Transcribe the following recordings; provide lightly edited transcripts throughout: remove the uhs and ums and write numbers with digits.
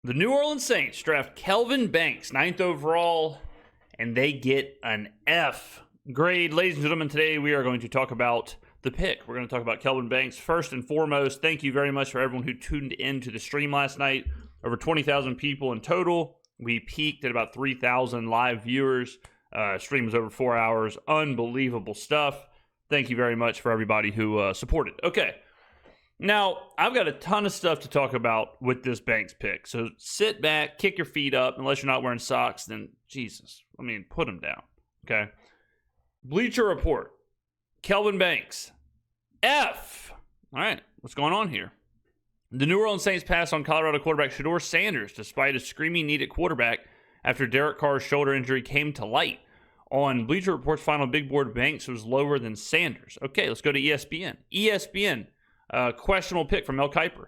The New Orleans Saints draft Kelvin Banks, 9th overall, and they get an F grade. Ladies and gentlemen, today we are going to talk about the pick. We're going to talk about Kelvin Banks. First and foremost, thank you very much for everyone who tuned into the stream last night. Over 20,000 people in total. We peaked at about 3,000 live viewers. Stream was over 4 hours. Unbelievable stuff. Thank you very much for everybody who supported. Okay. Now, I've got a ton of stuff to talk about with this Banks pick. So sit back, kick your feet up. Unless you're not wearing socks, then Jesus. I mean, put them down. Okay. Bleacher Report. Kelvin Banks. F. All right. What's going on here? The New Orleans Saints passed on Colorado quarterback Shedeur Sanders despite a screaming need at quarterback after Derek Carr's shoulder injury came to light. On Bleacher Report's final big board, Banks was lower than Sanders. Okay, let's go to ESPN. ESPN. Questionable pick from Mel Kiper.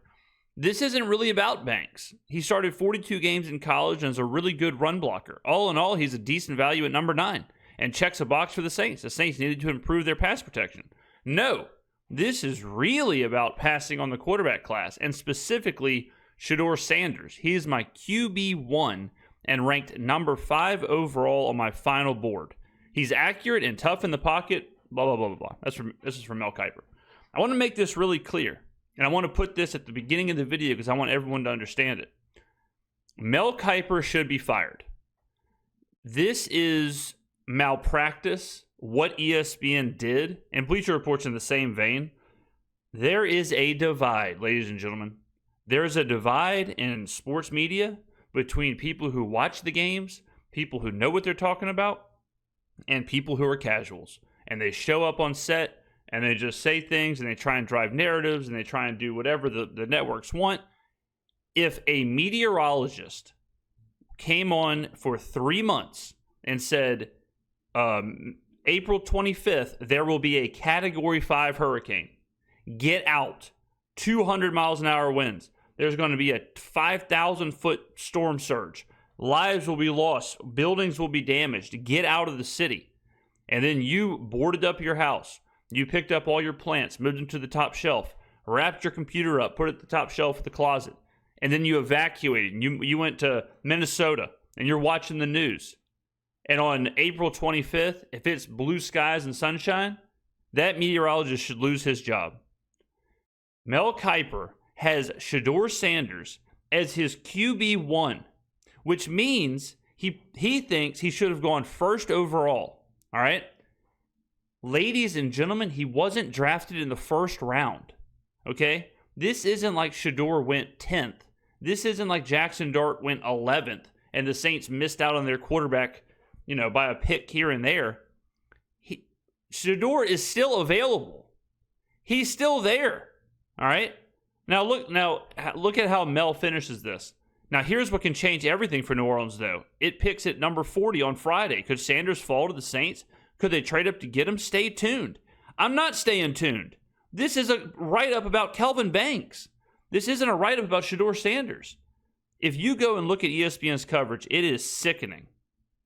This isn't really about Banks. He started 42 games in college and is a really good run blocker. All in all, he's a decent value at number 9 and checks a box for the Saints. The Saints needed to improve their pass protection. No, this is really about passing on the quarterback class and specifically Shedeur Sanders. He is my QB1 and ranked number 5 overall on my final board. He's accurate and tough in the pocket, blah, blah, blah, blah, blah. This is from Mel Kiper. I want to make this really clear, and I want to put this at the beginning of the video because I want everyone to understand it. Mel Kiper should be fired. This is malpractice, what ESPN did, and Bleacher Report's in the same vein. There is a divide, ladies and gentlemen. There's a divide in sports media between people who watch the games, people who know what they're talking about, and people who are casuals. And they show up on set, and they just say things, and they try and drive narratives, and they try and do whatever the networks want. If a meteorologist came on for 3 months and said, April 25th, there will be a Category 5 hurricane. Get out. 200 miles an hour winds. There's going to be a 5,000-foot storm surge. Lives will be lost. Buildings will be damaged. Get out of the city. And then you boarded up your house. You picked up all your plants, moved them to the top shelf, wrapped your computer up, put it at the top shelf of the closet, and then you evacuated. And you went to Minnesota, and you're watching the news. And on April 25th, if it's blue skies and sunshine, that meteorologist should lose his job. Mel Kiper has Shedeur Sanders as his QB1, which means he thinks he should have gone first overall. All right? Ladies and gentlemen, he wasn't drafted in the first round, okay? This isn't like Shedeur went 10th. This isn't like Jackson Dart went 11th and the Saints missed out on their quarterback, by a pick here and there. Shedeur is still available. He's still there, all right? Now look at how Mel finishes this. Now, here's what can change everything for New Orleans, though. It picks at number 40 on Friday. Could Sanders fall to the Saints? Could they trade up to get him? Stay tuned. I'm not staying tuned. This is a write-up about Kelvin Banks. This isn't a write-up about Shedeur Sanders. If you go and look at ESPN's coverage, it is sickening.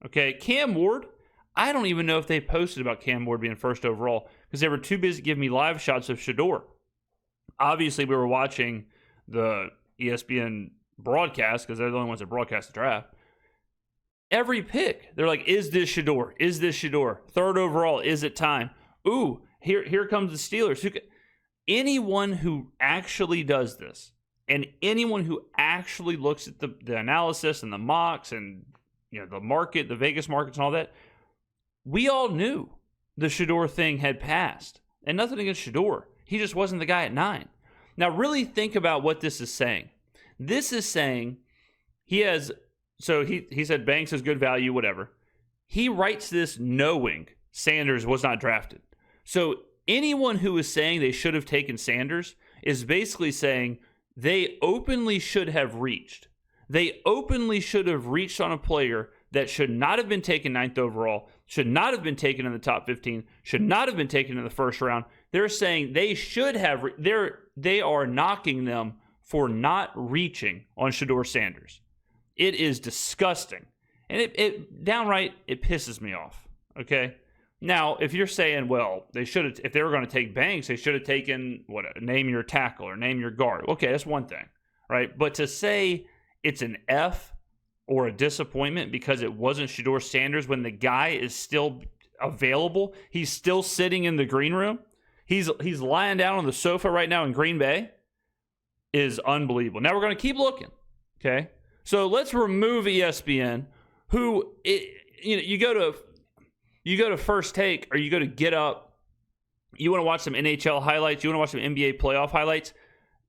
Okay, Cam Ward, I don't even know if they posted about Cam Ward being first overall because they were too busy giving me live shots of Shedeur. Obviously, we were watching the ESPN broadcast because they're the only ones that broadcast the draft. Every pick, they're like, is this Shedeur? Is this Shedeur? Third overall, is it time? Ooh, here comes the Steelers. Anyone who actually does this, and anyone who actually looks at the analysis and the mocks and the market, the Vegas markets and all that, we all knew the Shedeur thing had passed. And nothing against Shedeur. He just wasn't the guy at 9. Now, really think about what this is saying. This is saying he said Banks is good value, whatever. He writes this knowing Sanders was not drafted. So anyone who is saying they should have taken Sanders is basically saying they openly should have reached. They openly should have reached on a player that should not have been taken 9th overall, should not have been taken in the top 15, should not have been taken in the first round. They're saying they should have. They are knocking them for not reaching on Shedeur Sanders. It is disgusting. And it downright, it pisses me off. Okay? Now, if you're saying, well, they should have, if they were going to take Banks, they should have taken, name your tackle or name your guard. Okay, that's one thing, right? But to say it's an F or a disappointment because it wasn't Shedeur Sanders when the guy is still available. He's still sitting in the green room. He's lying down on the sofa right now in Green Bay. Is unbelievable. Now we're going to keep looking. Okay, so let's remove ESPN. You go to First Take or you go to Get Up. You want to watch some NHL highlights. You want to watch some NBA playoff highlights.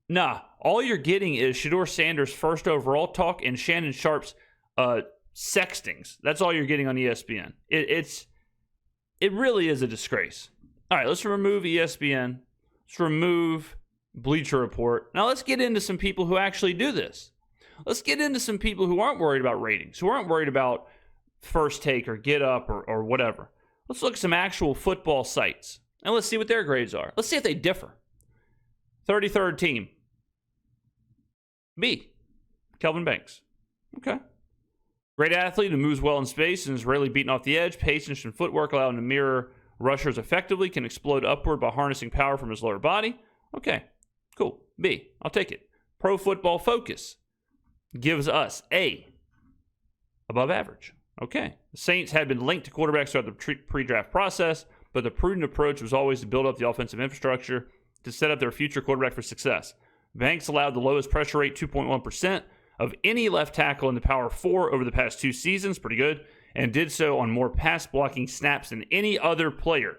Nah, all you're getting is Shedeur Sanders' first overall talk and Shannon Sharp's sextings. That's all you're getting on ESPN. It really is a disgrace. All right, let's remove ESPN. Let's remove Bleacher Report. Now let's get into some people who actually do this. Let's get into some people who aren't worried about ratings, who aren't worried about First Take or Get Up or whatever. Let's look at some actual football sites, and let's see what their grades are. Let's see if they differ. 33rd team. B. Kelvin Banks. Okay. Great athlete who moves well in space and is rarely beaten off the edge. Patience and footwork allow him to mirror rushers effectively. Can explode upward by harnessing power from his lower body. Okay. Cool. B. I'll take it. Pro Football Focus gives us A. Above average. Okay. The Saints had been linked to quarterbacks throughout the pre-draft process, but the prudent approach was always to build up the offensive infrastructure to set up their future quarterback for success. Banks allowed the lowest pressure rate, 2.1%, of any left tackle in the Power 4 over the past 2 seasons. Pretty good. And did so on more pass-blocking snaps than any other player.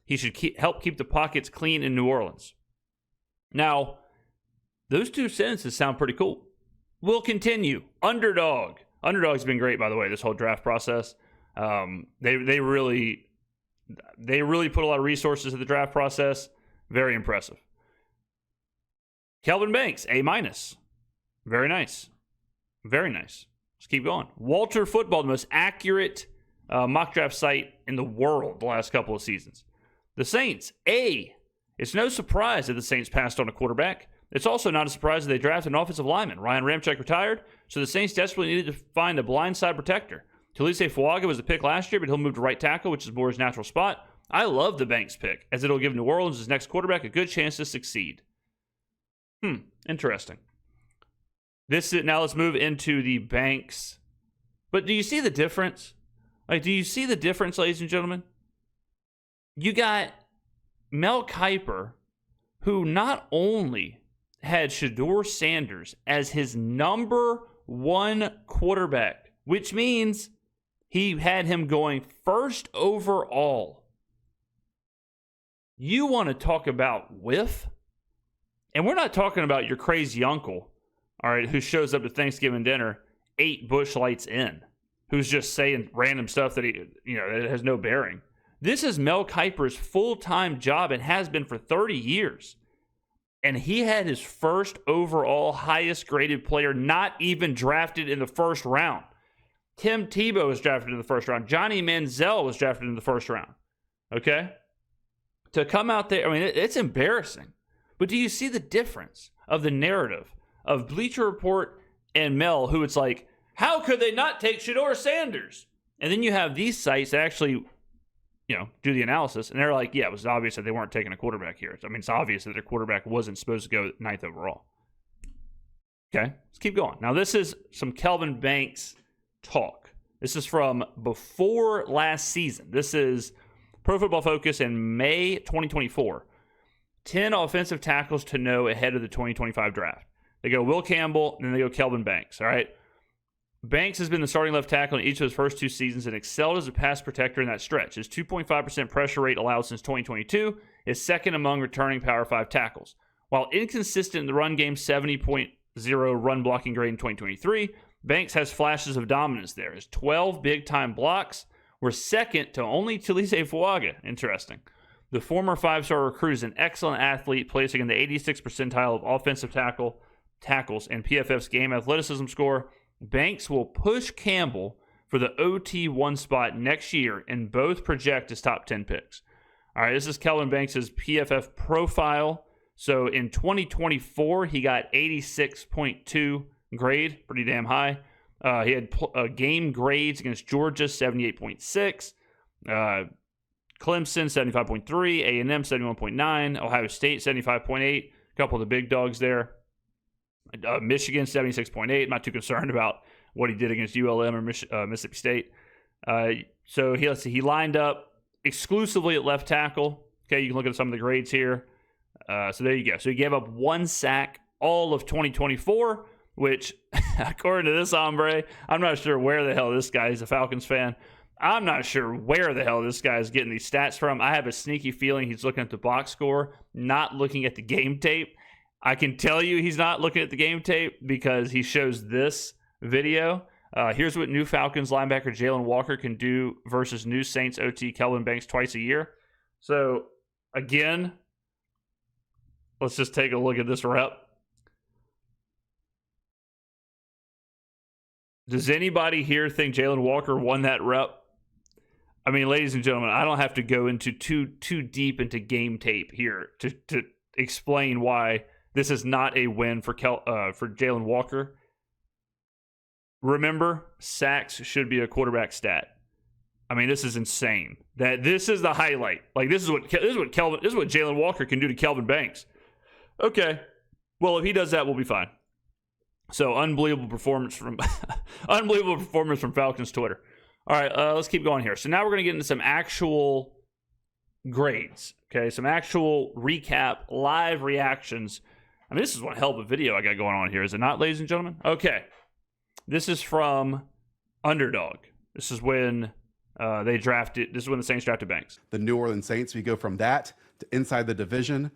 He should help keep the pockets clean in New Orleans. Now, those 2 sentences sound pretty cool. We'll continue. Underdog. Underdog's been great, by the way, this whole draft process. They really put a lot of resources to the draft process. Very impressive. Kelvin Banks, A-. Very nice. Very nice. Let's keep going. Walter Football, the most accurate mock draft site in the world the last couple of seasons. The Saints, A. It's no surprise that the Saints passed on a quarterback. It's also not a surprise that they drafted an offensive lineman. Ryan Ramczyk retired, so the Saints desperately needed to find a blindside protector. Tulisa Fuaga was the pick last year, but he'll move to right tackle, which is more his natural spot. I love the Banks pick, as it'll give New Orleans' his next quarterback a good chance to succeed. Interesting. Now let's move into the Banks. But do you see the difference? Do you see the difference, ladies and gentlemen? You got Mel Kiper, who not only had Shedeur Sanders as his number 1 quarterback, which means he had him going first overall. You want to talk about whiff? And we're not talking about your crazy uncle, all right, who shows up to Thanksgiving dinner 8 bush lights in, who's just saying random stuff that that has no bearing. This is Mel Kiper's full-time job and has been for 30 years. And he had his first overall highest graded player not even drafted in the first round. Tim Tebow was drafted in the first round. Johnny Manziel was drafted in the first round. Okay? To come out there, it's embarrassing. But do you see the difference of the narrative of Bleacher Report and Mel, who it's like, how could they not take Shedeur Sanders? And then you have these sites that actually, do the analysis, and they're like, yeah, it was obvious that they weren't taking a quarterback here. It's obvious that their quarterback wasn't supposed to go 9th overall. Okay, let's keep going. Now, this is some Kelvin Banks talk. This is from before last season. This is Pro Football Focus in May 2024. 10 offensive tackles to know ahead of the 2025 draft. They go Will Campbell, and then they go Kelvin Banks, all right? Banks has been the starting left tackle in each of his first 2 seasons and excelled as a pass protector in that stretch. His 2.5% pressure rate allowed since 2022 is second among returning Power 5 tackles. While inconsistent in the run game, 70.0 run blocking grade in 2023, Banks has flashes of dominance there. His 12 big-time blocks were second to only Tulisa Fuaga. Interesting. The former 5-star recruit is an excellent athlete, placing in the 86th percentile of offensive tackles and PFF's game athleticism score. Banks will push Campbell for the OT1 spot next year and both project as top 10 picks. All right, this is Kelvin Banks' PFF profile. So in 2024, he got 86.2 grade, pretty damn high. He had game grades against Georgia, 78.6. Clemson, 75.3. A&M, 71.9. Ohio State, 75.8. A couple of the big dogs there. Michigan 76.8. Not too concerned about what he did against ULM or Mississippi State. So he lined up exclusively at left tackle. Okay, you can look at some of the grades here. So there you go. So he gave up 1 sack all of 2024, which, according to this hombre, I'm not sure where the hell this guy is a Falcons fan. I'm not sure where the hell this guy is getting these stats from. I have a sneaky feeling he's looking at the box score, not looking at the game tape. I can tell you he's not looking at the game tape because he shows this video. Here's what new Falcons linebacker Jalen Walker can do versus new Saints OT Kelvin Banks twice a year. So, again, let's just take a look at this rep. Does anybody here think Jalen Walker won that rep? I mean, ladies and gentlemen, I don't have to go into too deep into game tape here to explain why this is not a win for Jalen Walker. Remember, sacks should be a quarterback stat. I mean, this is insane. That this is the highlight. Like this is what Jalen Walker can do to Kelvin Banks. Okay, well if he does that, we'll be fine. So unbelievable performance from Falcons Twitter. All right, let's keep going here. So now we're going to get into some actual grades. Okay, some actual recap, live reactions. I mean, this is one hell of a video I got going on here, is it not, ladies and gentlemen? Okay, this is from Underdog. This is when they drafted. This is when the Saints drafted Banks. The New Orleans Saints. We go from that to inside the division.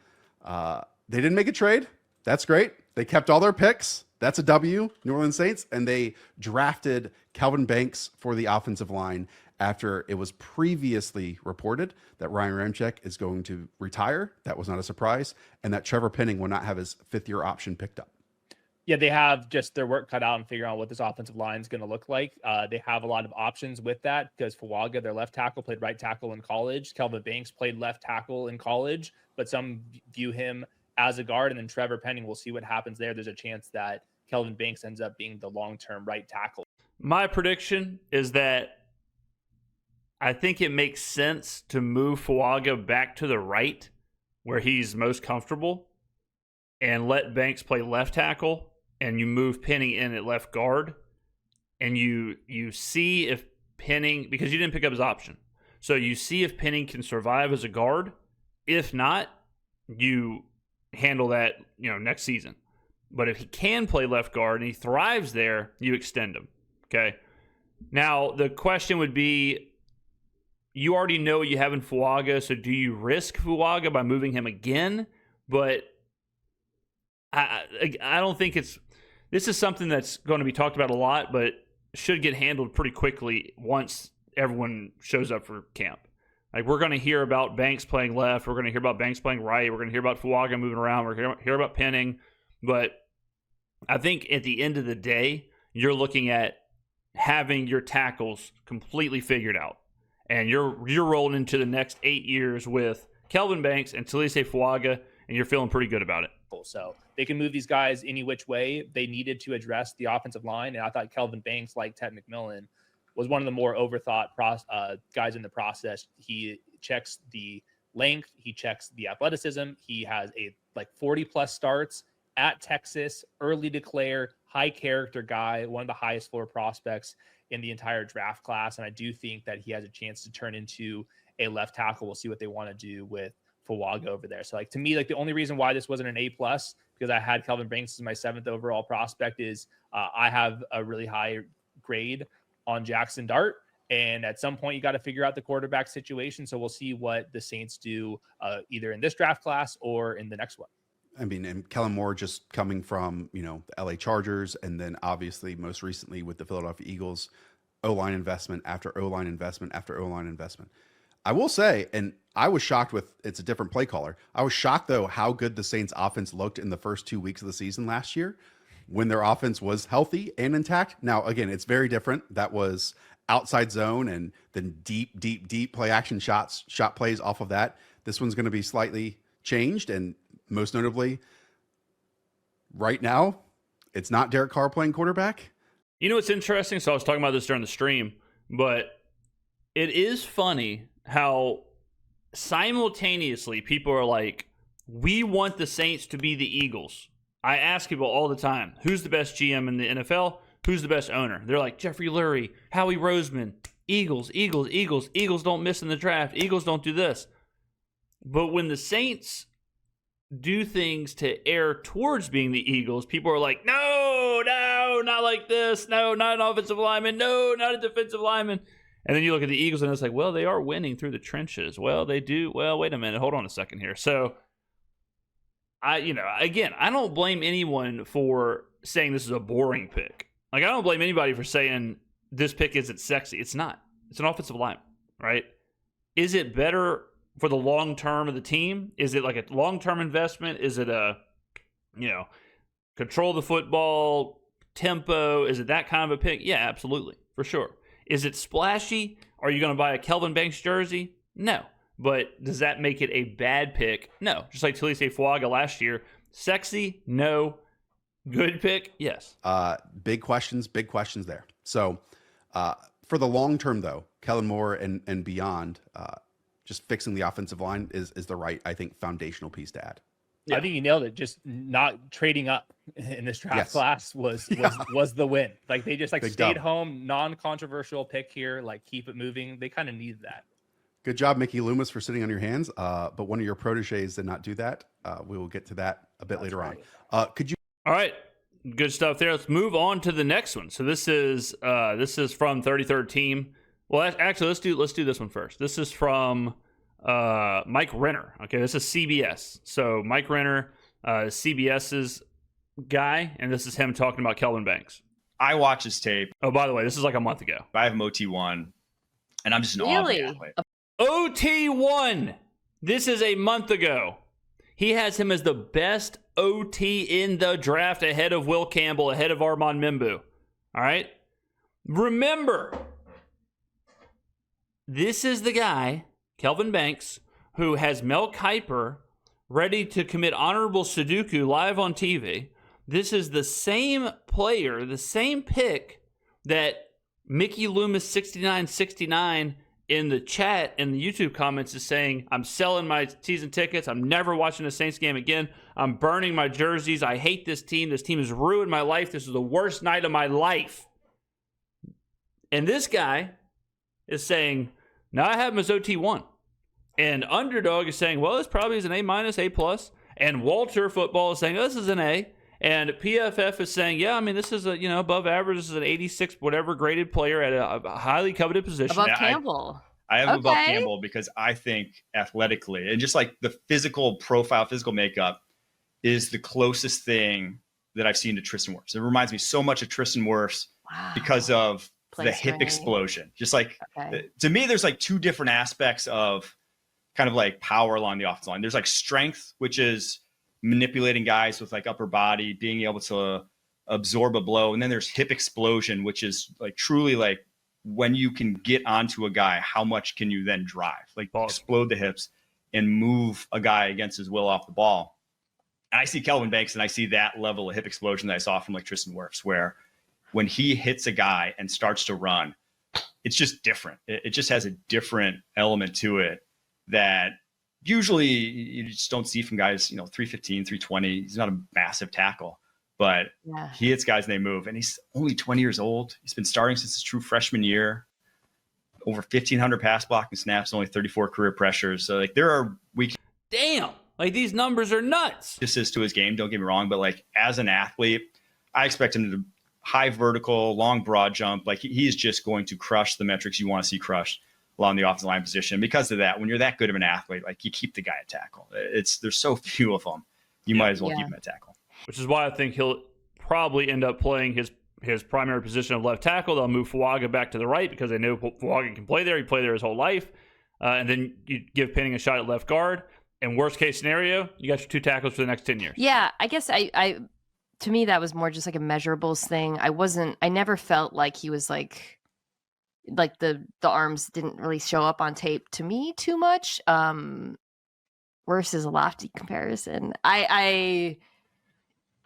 They didn't make a trade. That's great. They kept all their picks. That's a W, New Orleans Saints. And they drafted Kelvin Banks for the offensive line after it was previously reported that Ryan Ramczyk is going to retire. That was not a surprise. And that Trevor Penning will not have his 5th-year option picked up. Yeah, they have just their work cut out and figuring out what this offensive line is going to look like. They have a lot of options with that because Fuaga, their left tackle, played right tackle in college. Kelvin Banks played left tackle in college, but some view him as a guard. And then Trevor Penning, we'll see what happens there. There's a chance that Kelvin Banks ends up being the long-term right tackle. My prediction is that I think it makes sense to move Fuaga back to the right where he's most comfortable and let Banks play left tackle, and you move Penning in at left guard, and you see if Penning, because you didn't pick up his option, so you see if Penning can survive as a guard. If not, you handle that next season. But if he can play left guard and he thrives there, you extend him. Okay. Now the question would be, you already know what you have in Fuaga, so do you risk Fuaga by moving him again? But I don't think this is something that's going to be talked about a lot, but should get handled pretty quickly once everyone shows up for camp. Like, we're going to hear about Banks playing left. We're going to hear about Banks playing right. We're going to hear about Fuaga moving around. We're going to hear about Penning. But I think at the end of the day, you're looking at having your tackles completely figured out. And you're rolling into the next 8 years with Kelvin Banks and Talise Fuaga, and you're feeling pretty good about it. So they can move these guys any which way. They needed to address the offensive line, and I thought Kelvin Banks, like Ted McMillan, was one of the more overthought guys in the process. He checks the length, he checks the athleticism. He has 40+ starts at Texas, early declare, high character guy, one of the highest floor prospects in the entire draft class. And I do think that he has a chance to turn into a left tackle. We'll see what they want to do with Fuaga over there. So to me, the only reason why this wasn't an A+, because I had Kelvin Banks as my 7th overall prospect, is I have a really high grade on Jackson Dart. And at some point, you got to figure out the quarterback situation. So we'll see what the Saints do either in this draft class or in the next one. I mean, and Kellen Moore just coming from, the LA Chargers, and then obviously most recently with the Philadelphia Eagles, O-line investment after O-line investment after O-line investment. I will say, and I was shocked with, it's a different play caller. I was shocked though how good the Saints offense looked in the first 2 weeks of the season last year when their offense was healthy and intact. Now, again, it's very different. That was outside zone and then deep play action shot plays off of that. This one's going to be slightly changed, and most notably, right now, it's not Derek Carr playing quarterback. You know what's interesting? So I was talking about this during the stream, but it is funny how simultaneously people are like, we want the Saints to be the Eagles. I ask people all the time, who's the best GM in the NFL? Who's the best owner? They're like, Jeffrey Lurie, Howie Roseman, Eagles. Eagles don't miss in the draft. Eagles don't do this. But when the Saints do things to err towards being the Eagles, people are like, no, not like this. No, not an offensive lineman. No, not a defensive lineman. And then you look at the Eagles and it's like, well, they are winning through the trenches. Well, they do. Well, wait a minute. Hold on a second here. So, I don't blame anyone for saying this is a boring pick. Like, I don't blame anybody for saying this pick isn't sexy. It's not. It's an offensive lineman, right? Is it better for the long term of the team? Is it like a long-term investment? Is it a, control the football, tempo? Is it that kind of a pick? Yeah, absolutely, for sure. Is it splashy? Are you going to buy a Kelvin Banks jersey? No. But does that make it a bad pick? No. Just like Talise Fuaga last year. Sexy? No. Good pick? Yes. Big questions there. So for the long term, though, Kellen Moore and beyond, just fixing the offensive line is the right, I think, foundational piece to add. Yeah. I think you nailed it. Just not trading up in this draft class was the win. Like they just Big stayed dub. home, non-controversial pick here, like keep it moving. They kind of needed that. Good job, Mickey Loomis, for sitting on your hands. But one of your proteges did not do that. We will get to that a bit later on. Could you? All right. Good stuff there. Let's move on to the next one. So this is from 33rd Team. Well, actually, let's do this one first. This is from Mike Renner. Okay, this is CBS. So Mike Renner, CBS's guy, and this is him talking about Kelvin Banks. I watch his tape. Oh, by the way, this is like a month ago. I have him OT1, and I'm just an awe of the athlete. OT1. This is a month ago. He has him as the best OT in the draft, ahead of Will Campbell, ahead of Armand Mimbu. All right? Remember, this is the guy, Kelvin Banks, who has Mel Kiper ready to commit honorable Sudoku live on TV. This is the same player, the same pick that Mickey Loomis 6969 in the chat and the YouTube comments is saying, I'm selling my season tickets. I'm never watching a Saints game again. I'm burning my jerseys. I hate this team. This team has ruined my life. This is the worst night of my life. And this guy is saying, now I have him as OT1. And Underdog is saying, well, this probably is an A-, A+. And Walter Football is saying, oh, this is an A. And PFF is saying, yeah, I mean, this is a, above average. This is an 86 whatever graded player at a highly coveted position. Above Campbell. I have him above Campbell because I think athletically and just like the physical profile, physical makeup is the closest thing that I've seen to Tristan Wirfs. It reminds me so much of Tristan Wirfs because of the hip explosion. Just like, to me, there's like two different aspects of kind of like power along the offensive line. There's like strength, which is manipulating guys with like upper body, being able to absorb a blow. And then there's hip explosion, which is like truly like when you can get onto a guy, how much can you then drive? Like explode the hips and move a guy against his will off the ball. And I see Kelvin Banks and I see that level of hip explosion that I saw from like Tristan Wirfs, where when he hits a guy and starts to run, it's just different. It just has a different element to it that usually you just don't see from guys, 315, 320. He's not a massive tackle, but he hits guys and they move. And he's only 20 years old. He's been starting since his true freshman year. Over 1,500 pass blocking snaps, only 34 career pressures. So like there are weeks. Damn, like these numbers are nuts. This is to his game, don't get me wrong, but like as an athlete, I expect him to high vertical, long broad jump. Like he is just going to crush the metrics you want to see crushed along the offensive line position. Because of that, when you're that good of an athlete, like you keep the guy at tackle. There's so few of them. You might as well keep him at tackle. Which is why I think he'll probably end up playing his primary position of left tackle. They'll move Fuaga back to the right because they know Fuaga can play there. He played there his whole life. And then you give Penning a shot at left guard. And worst case scenario, you got your two tackles for the next 10 years. Yeah, I guess I to me that was more just like a measurables thing. I never felt like he was like the arms didn't really show up on tape to me too much. Worse is a lofty comparison. I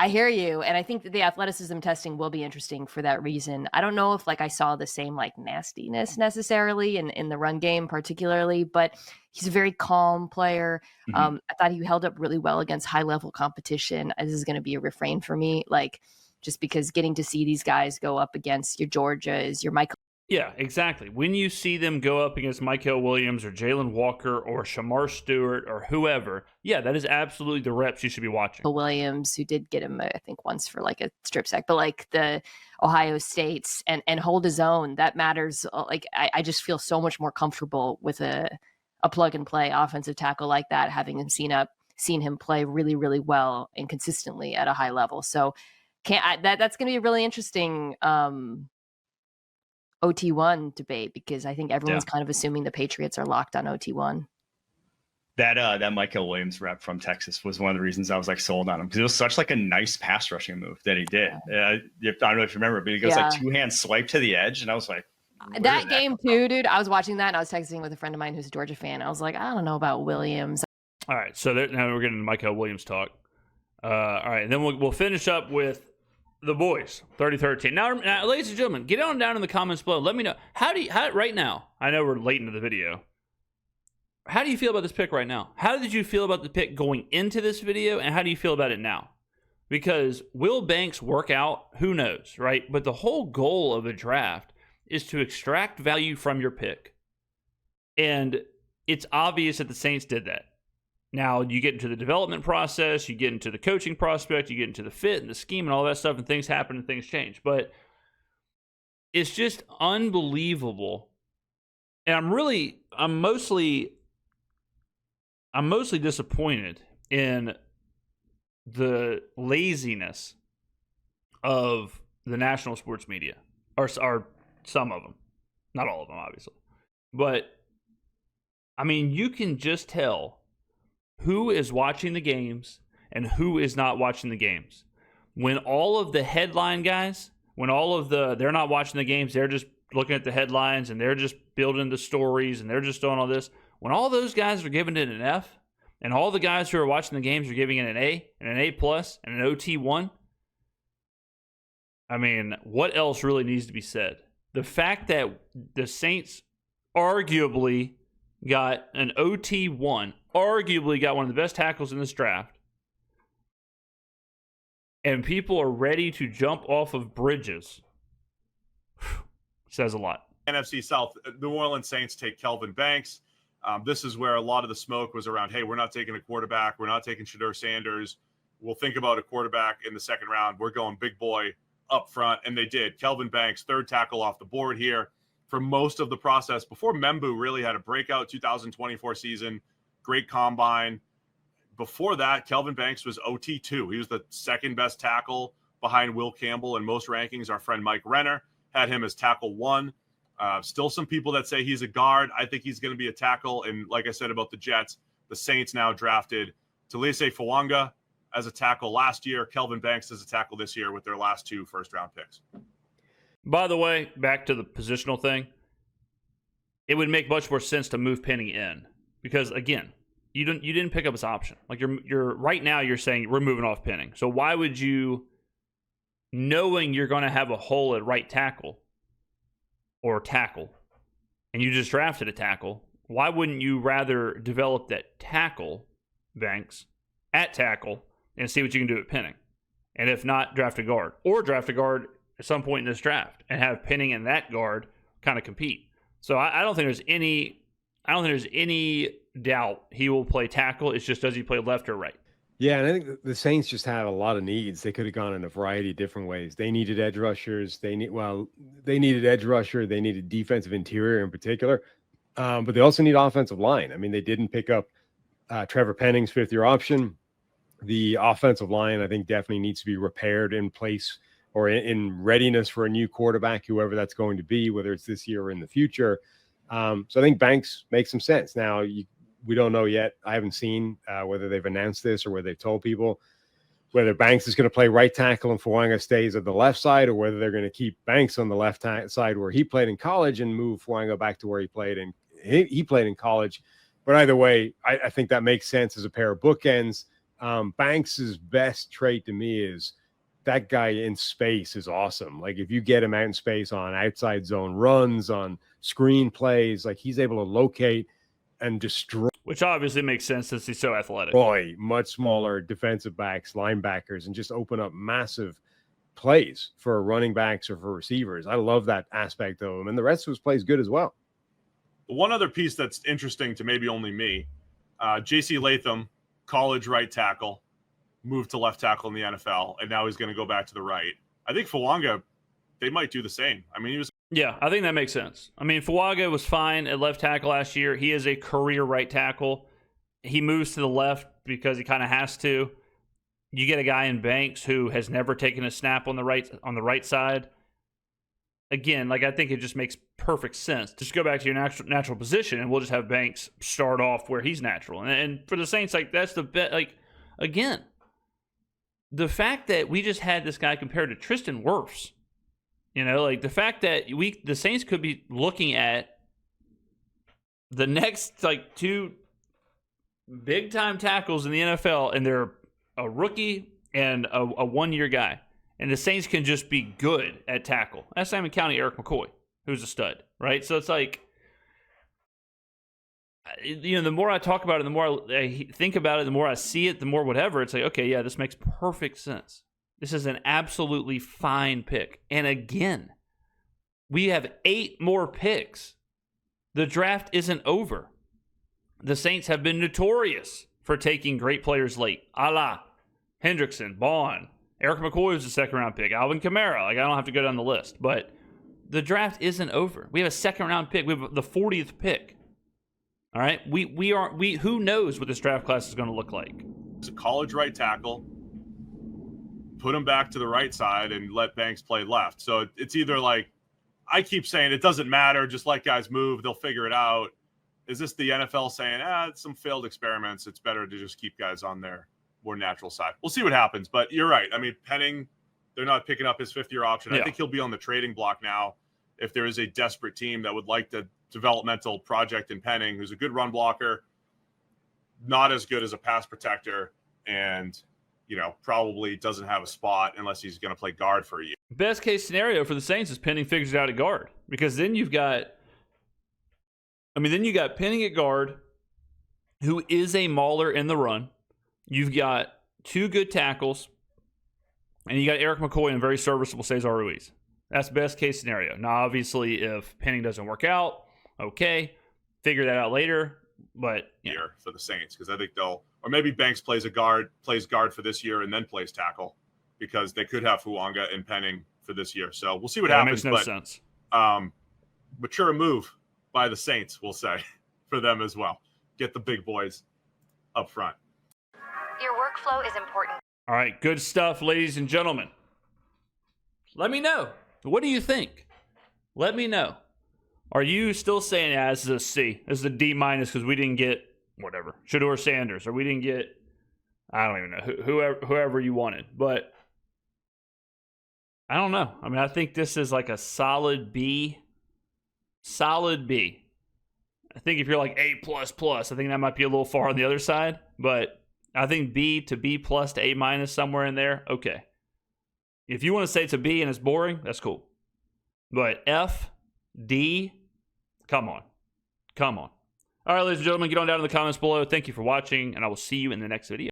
I hear you. And I think that the athleticism testing will be interesting for that reason. I don't know if like I saw the same like nastiness necessarily in the run game particularly, but he's a very calm player. Mhm. I thought he held up really well against high level competition. This is going to be a refrain for me, like just because getting to see these guys go up against your Georgias, your Michael. Yeah, exactly. When you see them go up against Michael Williams or Jalen Walker or Shamar Stewart or whoever, yeah, that is absolutely the reps you should be watching. Williams, who did get him, I think, once for like a strip sack, but like the Ohio States and hold his own, that matters. Like I just feel so much more comfortable with a plug and play offensive tackle like that, having seen him play really, really well and consistently at a high level. So that's going to be a really interesting OT1 debate, because I think everyone's kind of assuming the Patriots are locked on OT1. That Michael Williams rep from Texas was one of the reasons I was like sold on him, because it was such like a nice pass rushing move that he did. I don't know if you remember, but he goes like 2-hand swipe to the edge, and I was like, that game too, dude. I was watching that and I was texting with a friend of mine who's a Georgia fan. I was like, I don't know about Williams. All right, so now we're getting to Michael Williams talk. All right, and then we'll finish up with the boys, 30-13. Now, ladies and gentlemen, get on down in the comments below. Let me know how right now. I know we're late into the video. How do you feel about this pick right now? How did you feel about the pick going into this video, and how do you feel about it now? Because will Banks work out? Who knows, right? But the whole goal of a draft is to extract value from your pick. And it's obvious that the Saints did that. Now, you get into the development process, you get into the coaching prospect, you get into the fit and the scheme and all that stuff, and things happen and things change. But it's just unbelievable. And I'm mostly disappointed in the laziness of the national sports media, or some of them, not all of them, obviously. But, I mean, you can just tell who is watching the games and who is not watching the games. When all of the headline guys, they're not watching the games, they're just looking at the headlines and they're just building the stories and they're just doing all this. When all those guys are giving it an F, and all the guys who are watching the games are giving it an A and an A+, and an OT1, I mean, what else really needs to be said? The fact that the Saints arguably got an OT1, arguably got one of the best tackles in this draft, and people are ready to jump off of bridges, says a lot. NFC South, New Orleans Saints take Kelvin Banks. This is where a lot of the smoke was around, hey, we're not taking a quarterback. We're not taking Shedeur Sanders. We'll think about a quarterback in the second round. We're going big boy up front, and they did. Kelvin Banks, third tackle off the board here for most of the process. Before Membu really had a breakout 2024 season, great combine. Before that, Kelvin Banks was OT2. He was the second best tackle behind Will Campbell in most rankings. Our friend Mike Renner had him as tackle 1. Still some people that say he's a guard. I think he's going to be a tackle. And like I said about the Jets, the Saints now drafted Talise Fawanga as a tackle last year, Kelvin Banks as a tackle this year with their last 2 first-round picks. By the way, back to the positional thing, it would make much more sense to move Penny in because, again, you didn't pick up his option. Like you're right now you're saying we're moving off Penning. So why would you, knowing you're going to have a hole at right tackle or tackle, and you just drafted a tackle, why wouldn't you rather develop that tackle, Banks, at tackle, and see what you can do at Penning? And if not, draft a guard. Or draft a guard at some point in this draft and have Penning and that guard kind of compete. So I don't think there's any doubt he will play tackle. It's just, does he play left or right? Yeah, and I think the Saints just had a lot of needs. They could have gone in a variety of different ways. They needed edge rushers. They needed edge rusher. They needed defensive interior in particular. But they also need offensive line. I mean, they didn't pick up Trevor Penning's 5th-year option. The offensive line, I think, definitely needs to be repaired in place or in readiness for a new quarterback, whoever that's going to be, whether it's this year or in the future. So I think Banks makes some sense. Now, we don't know yet. I haven't seen whether they've announced this or whether they've told people whether Banks is going to play right tackle and Fawanga stays at the left side, or whether they're going to keep Banks on the left side where he played in college and move Fawanga back to where he played. And he played in college. But either way, I think that makes sense as a pair of bookends. Banks's best trait to me is that guy in space is awesome. Like if you get him out in space on outside zone runs, on screen plays, like he's able to locate and destroy. Which obviously makes sense since he's so athletic. Much smaller defensive backs, linebackers, and just open up massive plays for running backs or for receivers. I love that aspect of him. And the rest of his plays good as well. One other piece that's interesting to maybe only me, J.C. Latham, college right tackle, moved to left tackle in the NFL, and now he's going to go back to the right. I think Fuanga, they might do the same. I mean, he was. Yeah, I think that makes sense. I mean, Fuaga was fine at left tackle last year. He is a career right tackle. He moves to the left because he kind of has to. You get a guy in Banks who has never taken a snap on the right side. Again, like I think it just makes perfect sense. Just go back to your natural position, and we'll just have Banks start off where he's natural. And for the Saints, like that's the bet. Like again, the fact that we just had this guy compared to Tristan Wirfs, you know, like the fact that the Saints could be looking at the next like two big time tackles in the NFL, and they're a rookie and a 1-year guy. And the Saints can just be good at tackle. That's not even counting Eric McCoy, who's a stud, right? So it's like, you know, the more I talk about it, the more I think about it, the more I see it, the more whatever. It's like, okay, yeah, this makes perfect sense. This is an absolutely fine pick. And again, we have 8 more picks. The draft isn't over. The Saints have been notorious for taking great players late. A la Hendrickson, Bond, Eric McCoy was a second-round pick. Alvin Kamara. Like, I don't have to go down the list. But the draft isn't over. We have a second-round pick. We have the 40th pick. All right? Who knows what this draft class is going to look like? It's a college right tackle. Put him back to the right side and let Banks play left. So it's either like, I keep saying it doesn't matter. Just let guys move. They'll figure it out. Is this the NFL saying, it's some failed experiments. It's better to just keep guys on their more natural side. We'll see what happens, but you're right. I mean, Penning, they're not picking up his 5th-year option. Yeah. I think he'll be on the trading block now if there is a desperate team that would like the developmental project in Penning, who's a good run blocker, not as good as a pass protector, and, you know, probably doesn't have a spot unless he's going to play guard for a year. Best case scenario for the Saints is Penning figures it out at guard, because then you got Penning at guard, who is a mauler in the run. You've got 2 good tackles, and you got Eric McCoy and very serviceable Cesar Ruiz. That's best case scenario. Now, obviously, if Penning doesn't work out, okay, figure that out later. But year for the Saints, because I think or maybe Banks plays guard for this year and then plays tackle, because they could have Fuanga and Penning for this year. So we'll see what happens. That makes no sense. Mature move by the Saints, we'll say, for them as well. Get the big boys up front. Your workflow is important. All right, good stuff, ladies and gentlemen. Let me know. What do you think? Let me know. Are you still saying, this is a C? This is a D- because we didn't get whatever, Shedeur Sanders, or we didn't get, I don't even know, whoever you wanted. But I don't know. I mean, I think this is like a solid B. Solid B. I think if you're like A++, I think that might be a little far on the other side. But I think B to B+ to A- somewhere in there, okay. If you want to say it's a B and it's boring, that's cool. But F, D, come on. Come on. All right, ladies and gentlemen, get on down in the comments below. Thank you for watching, and I will see you in the next video.